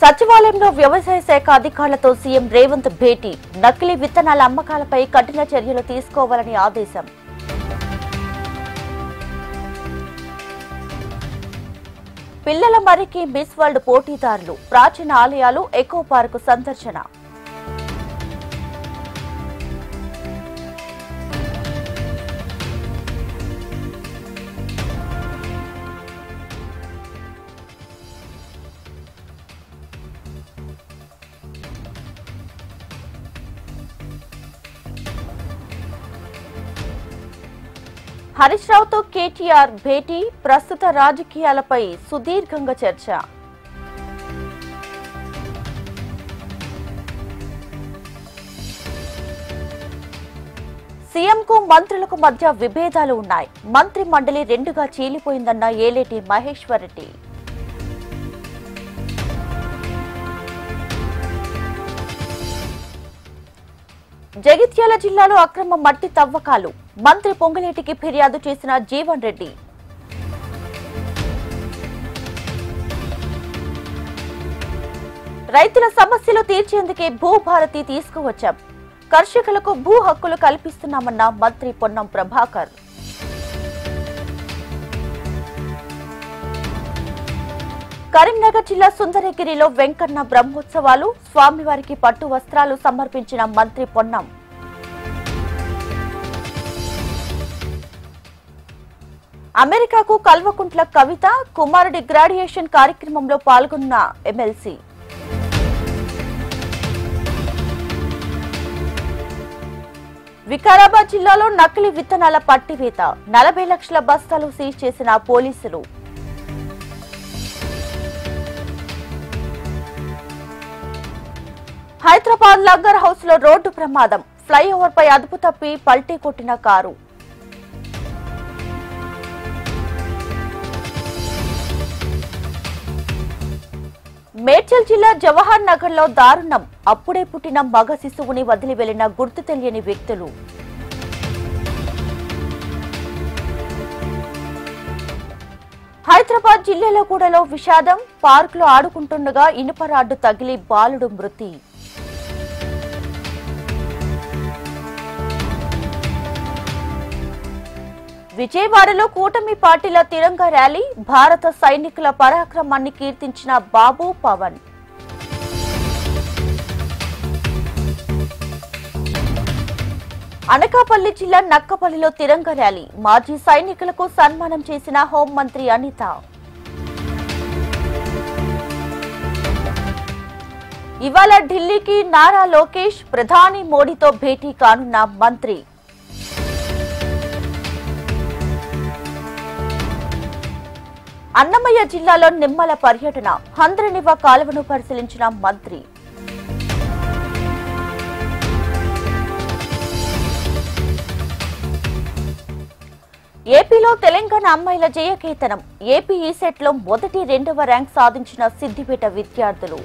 సచివాలయంలో వ్యవసాయ శాఖ అధికారులతో సీఎం రేవంత్ భేటీ. నకిలీ విత్తనాల అమ్మకాలపై కఠిన చర్యలు తీసుకోవాలని ఆదేశం. పిల్లల మరికి మిస్ వరల్డ్ పోటీదారులు. ప్రాచీన ఆలయాలు, ఎకో పార్కు సందర్శన. హరీష్ రావుతో కేటీఆర్ భేటీ. ప్రస్తుత రాజకీయాలపై సుదీర్ఘంగా చర్చ. సీఎంకు మంత్రులకు మధ్య విభేదాలు ఉన్నాయి. మంత్రి మండలి రెండుగా చీలిపోయిందన్న ఏలేటి మహేశ్వర్ రెడ్డి. జగిత్యాల జిల్లాలో అక్రమ మట్టి తవ్వకాలు. మంత్రి పొంగులేటికి ఫిర్యాదు చేసిన జీవన్ రెడ్డి. రైతుల సమస్యలు తీర్చేందుకే భూభారతి తీసుకువచ్చాం. కర్షకులకు భూ హక్కులు కల్పిస్తున్నామన్న మంత్రి పొన్నం ప్రభాకర్. కరీంనగర్ జిల్లా సుందరగిరిలో వెంకన్న బ్రహ్మోత్సవాలు. స్వామివారికి పట్టు వస్త్రాలు సమర్పించిన మంత్రి పొన్నం. అమెరికాకు కల్వకుంట్ల కవిత. కుమారుడి గ్రాడ్యుయేషన్ కార్యక్రమంలో పాల్గొన్న ఎమ్మెల్సీ. వికారాబాద్ జిల్లాలో నకిలీ విత్తనాల పట్టివేత. 40 లక్షల బస్తాలు సీజ్ చేసిన పోలీసులు. హైదరాబాద్ లంగర్ హౌస్ లో రోడ్డు ప్రమాదం. ఫ్లైఓవర్ పై అదుపు తప్పి పల్టీ కొట్టిన కారు. మేడ్చల్ జిల్లా జవహర్ నగర్ లో దారుణం. అప్పుడే పుట్టిన మగ శిశువుని వదిలి వెళ్లిన గుర్తు తెలియని వ్యక్తులు. హైదరాబాద్ జిల్లాలగూడలో విషాదం. పార్కులో ఆడుకుంటుండగా ఇనుప రాడ్డు తగిలి బాలుడు మృతి. విజయవాడలో కూటమి పార్టీల తిరంగా ర్యాలీ. భారత సైనికుల పరాక్రమాన్ని కీర్తించిన బాబు, పవన్. అనకాపల్లి జిల్లా నక్కపల్లిలో తిరంగా ర్యాలీ. మాజీ సైనికులకు సన్మానం చేసిన హోంమంత్రి అనిత. ఇవాళ ఢిల్లీకి నారా లోకేష్. ప్రధాని మోడీతో భేటీ కానున్న మంత్రి. అన్నమయ్య జిల్లాలో నిమ్మల పర్యటన. హంద్రనివ కాలువను పరిశీలించిన మంత్రి. ఏపీలో తెలంగాణ అమ్మాయిల జయకేతనం. ఏపీ ఈసెట్ లో మొదటి, 2వ ర్యాంక్ సాధించిన సిద్దిపేట విద్యార్థులు.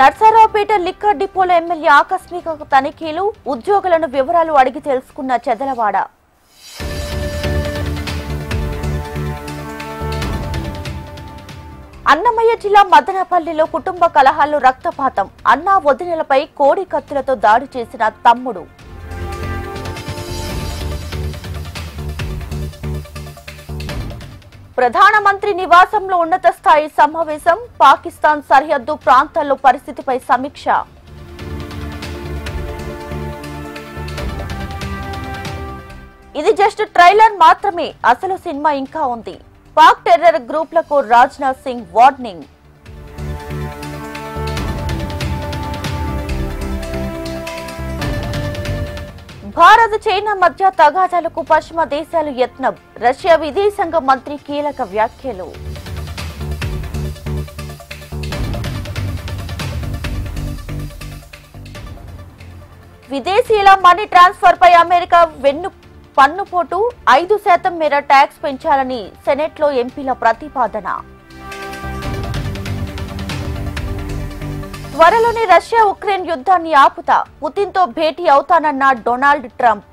నర్సరావుపేట లిక్కర్ డిపోలో ఎమ్మెల్యే ఆకస్మిక తనిఖీలు. ఉద్యోగులను వివరాలు అడిగి తెలుసుకున్న చెదలవాడ. అన్నమయ్య జిల్లా మదనపల్లిలో కుటుంబ కలహాల్లో రక్తపాతం. అన్నా వదినలపై కోడి కత్తులతో దాడి చేసిన తమ్ముడు. ప్రధానమంత్రి నివాసంలో ఉన్నత స్థాయి సమావేశం. పాకిస్తాన్ సరిహద్దు ప్రాంతాల్లో పరిస్థితిపై సమీక్ష. ఇది జస్ట్ ట్రైలర్ మాత్రమే. అసలు సినిమా ఇంకా ఉంది. పాక్ టెర్రర్ గ్రూప్లకు రాజ్నాథ్ సింగ్ వార్నింగ్. భారత్, చైనా మధ్య తగాదాలకు పశ్చిమ దేశాలు యత్నం. రష్యా విదేశాంగ మంత్రి కీలక వ్యాఖ్యలు. విదేశీయుల మనీ ట్రాన్స్ఫర్ పై అమెరికా పన్నుపోటు. 5% మేర ట్యాక్స్ పెంచాలని సెనెట్లో ఎంపీల ప్రతిపాదన. త్వరలోనే రష్యా ఉక్రెయిన్ యుద్ధాన్ని ఆపుతా. పుతిన్తో భేటీ అవుతానన్న డొనాల్డ్ ట్రంప్.